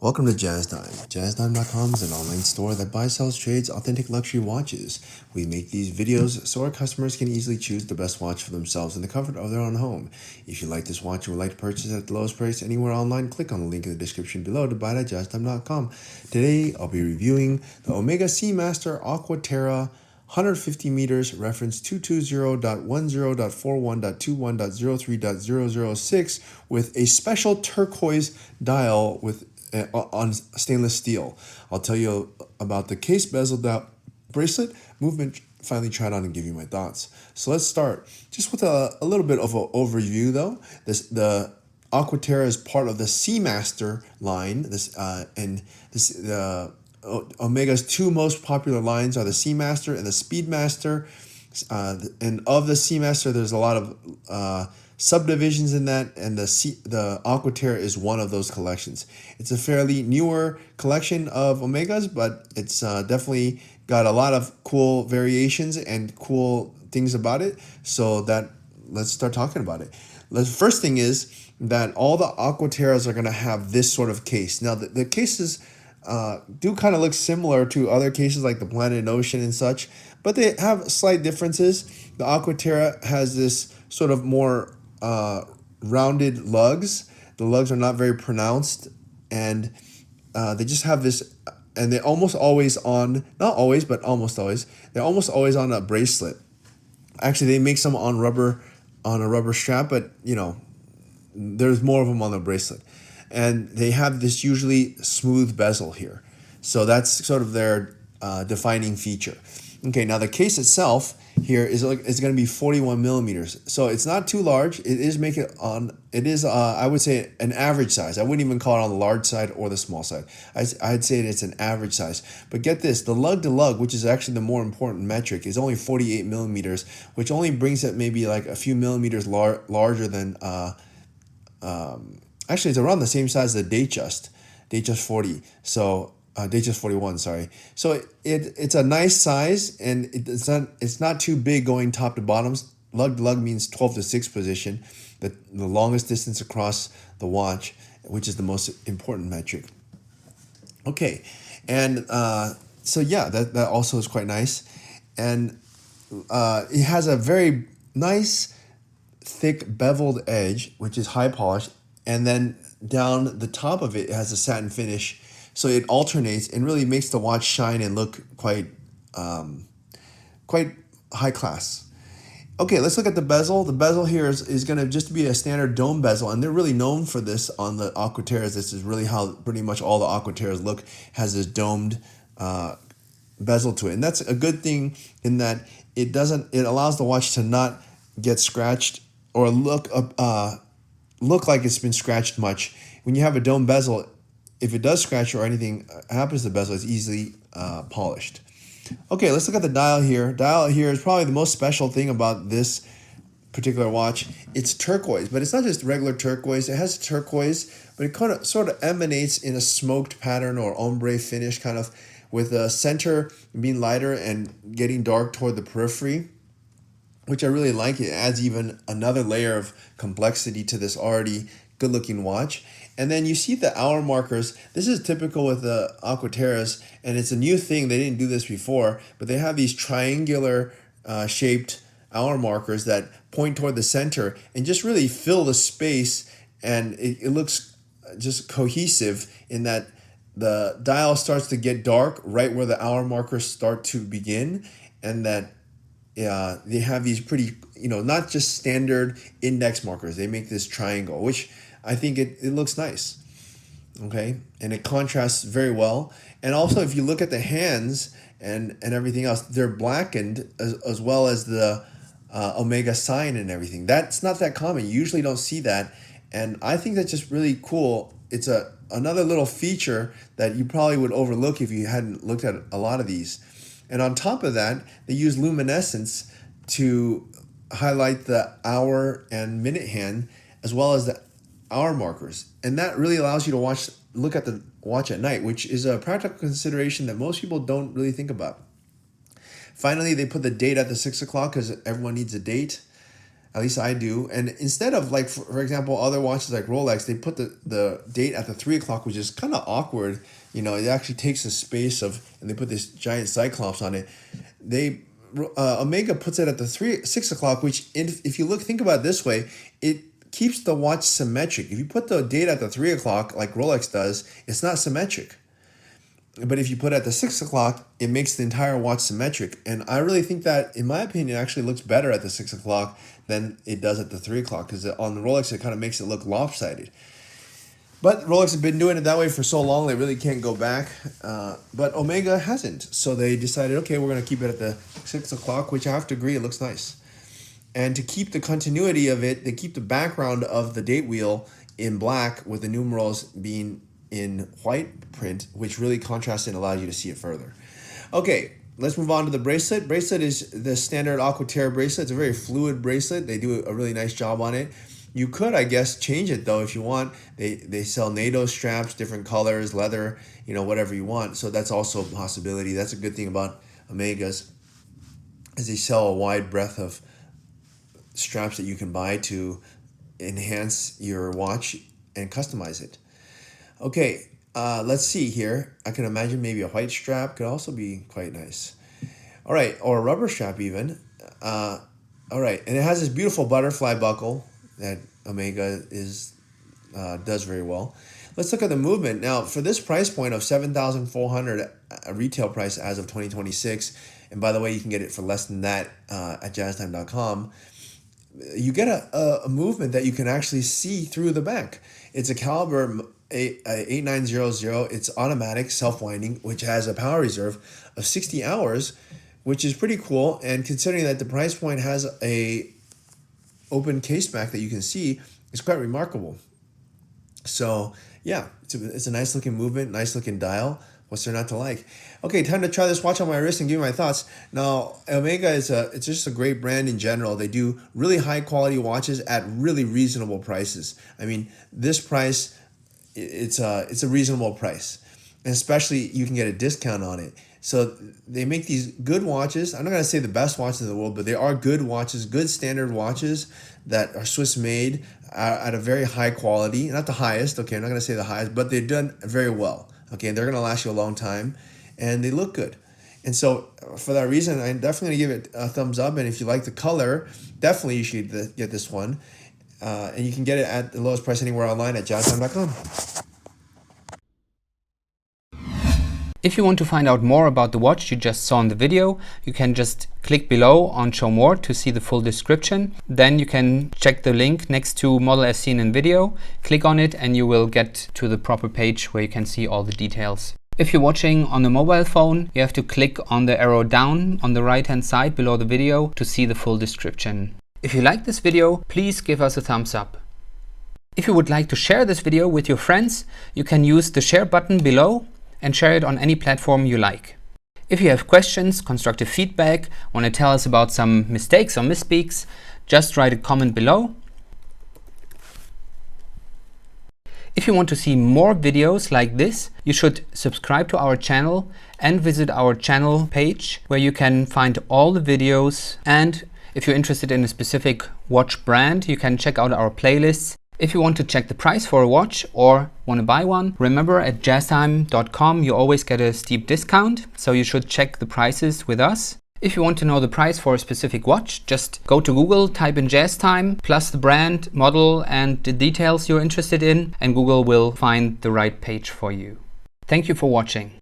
Welcome to Jazz Time. JazzTime.com is an online store that buys, sells, trades authentic luxury watches. We make these videos so our customers can easily choose the best watch for themselves in the comfort of their own home. If you like this watch and would like to purchase it at the lowest price anywhere online, click on the link in the description below to buy it at JazzTime.com. Today, I'll be reviewing the Omega Seamaster Aqua Terra 150 meters, reference 220.10.41.21.03.006 with a special turquoise dial with on stainless steel. I'll tell you about the case, bezel bracelet, movement, finally tried on and give you my thoughts. So let's start just with a little bit of an overview though. The Aqua Terra is part of the Seamaster line. Omega's two most popular lines are the Seamaster and the Speedmaster. And of the Seamaster, there's a lot of subdivisions in that, and the Aqua Terra is one of those collections. It's a fairly newer collection of Omegas, but it's definitely got a lot of cool variations and cool things about it. So let's start talking about it. The first thing is that all the Aqua Terras are going to have this sort of case. Now, the cases do kind of look similar to other cases like the Planet and Ocean and such, but they have slight differences. The Aqua Terra has this sort of more rounded lugs. The lugs are not very pronounced, and they just have this, and they're almost always on, not always, but almost always, they're almost always on a bracelet. Actually, they make some on a rubber strap, but you know, there's more of them on the bracelet. And they have this usually smooth bezel here. So that's sort of their defining feature. Okay, now the case itself here is going to be 41 millimeters. So it's not too large. It is I would say an average size. I wouldn't even call it on the large side or the small side. I'd say it's an average size. But get this, the lug to lug, which is actually the more important metric, is only 48 millimeters, which only brings it maybe like a few millimeters larger than, actually it's around the same size as the Datejust 40. So Datejust 41, sorry. So it's a nice size, and it's not too big going top to bottoms. Lug to lug means 12 to 6 position, the longest distance across the watch, which is the most important metric. Okay, and so yeah, that also is quite nice, and it has a very nice thick beveled edge, which is high polished, and then down the top of it has a satin finish. So it alternates and really makes the watch shine and look quite high class. Okay, let's look at the bezel. The bezel here is going to just be a standard dome bezel, and they're really known for this on the Aqua Terras. This is really how pretty much all the Aqua Terras look, has this domed bezel to it. And that's a good thing in that it allows the watch to not get scratched or look like it's been scratched much. When you have a dome bezel, if it does scratch or anything happens to the bezel, it's easily polished. Okay, let's look at the dial here. Dial here is probably the most special thing about this particular watch. It's turquoise, but it's not just regular turquoise. It has turquoise, but it sort of emanates in a smoked pattern or ombre finish, kind of with the center being lighter and getting dark toward the periphery, which I really like. It adds even another layer of complexity to this already good-looking watch. And then you see the hour markers. This is typical with the Aqua Terras, and it's a new thing. They didn't do this before, but they have these triangular shaped hour markers that point toward the center and just really fill the space, and it looks just cohesive in that the dial starts to get dark right where the hour markers start to begin, and that they have these pretty, not just standard index markers. They make this triangle, which I think it looks nice. Okay, and it contrasts very well. And also, if you look at the hands and everything else, they're blackened as well as the Omega sign and everything. That's not that common. You usually don't see that, and I think that's just really cool. It's another little feature that you probably would overlook if you hadn't looked at a lot of these. And on top of that, they use luminescence to highlight the hour and minute hand as well as the hour markers. And that really allows you to look at the watch at night, which is a practical consideration that most people don't really think about. Finally, they put the date at the 6 o'clock because everyone needs a date. At least I do. And instead of like, for example, other watches like Rolex, they put the date at the 3 o'clock, which is kind of awkward. You know, it actually takes a space of, and they put this giant cyclops on it. Omega puts it at the 6 o'clock, which if you think about it this way, it keeps the watch symmetric. If you put the date at the 3 o'clock, like Rolex does, it's not symmetric. But if you put it at the 6 o'clock, it makes the entire watch symmetric. And I really think that, in my opinion, it actually looks better at the 6 o'clock than it does at the 3 o'clock, because on the Rolex, it kind of makes it look lopsided. But Rolex has been doing it that way for so long, they really can't go back. But Omega hasn't. So they decided, okay, we're going to keep it at the 6 o'clock, which I have to agree, it looks nice. And to keep the continuity of it, they keep the background of the date wheel in black with the numerals being in white print, which really contrasts and allows you to see it further. Okay, let's move on to the bracelet. Bracelet is the standard Aqua Terra bracelet. It's a very fluid bracelet. They do a really nice job on it. You could, I guess, change it though if you want. They sell NATO straps, different colors, leather, you know, whatever you want. So that's also a possibility. That's a good thing about Omegas, is they sell a wide breadth of straps that you can buy to enhance your watch and customize it. Okay, let's see here. I can imagine maybe a white strap could also be quite nice. All right, or a rubber strap even. All right, and it has this beautiful butterfly buckle that Omega does very well. Let's look at the movement. Now, for this price point of $7,400, a retail price as of 2026, and by the way, you can get it for less than that at jazztime.com, you get a movement that you can actually see through the back. It's a caliber 8900. It's automatic, self-winding, which has a power reserve of 60 hours, which is pretty cool. And considering that the price point has a open case back that you can see, it's quite remarkable. So yeah, it's a nice looking movement, nice looking dial. What's there not to like? Okay, time to try this watch on my wrist and give you my thoughts. Now, Omega it's just a great brand in general. They do really high quality watches at really reasonable prices. I mean, this price, it's a reasonable price, and especially you can get a discount on it. So they make these good watches. I'm not going to say the best watches in the world, but they are good watches, good standard watches that are Swiss made at a very high quality. Not the highest, okay, I'm not going to say the highest, but they've done very well. Okay, they're going to last you a long time, and they look good. And so for that reason, I'm definitely going to give it a thumbs up. And if you like the color, definitely you should get this one. And you can get it at the lowest price anywhere online at jazztime.com. If you want to find out more about the watch you just saw in the video, you can just click below on Show More to see the full description. Then you can check the link next to model as seen in video, click on it, and you will get to the proper page where you can see all the details. If you're watching on a mobile phone, you have to click on the arrow down on the right hand side below the video to see the full description. If you like this video, please give us a thumbs up. If you would like to share this video with your friends, you can use the share button below and share it on any platform you like. If you have questions, constructive feedback, want to tell us about some mistakes or misspeaks, just write a comment below. If you want to see more videos like this, you should subscribe to our channel and visit our channel page where you can find all the videos. And if you're interested in a specific watch brand, you can check out our playlists. If you want to check the price for a watch or want to buy one, remember at jazztime.com you always get a steep discount, so you should check the prices with us. If you want to know the price for a specific watch, just go to Google, type in JazzTime, plus the brand, model and the details you're interested in, and Google will find the right page for you. Thank you for watching.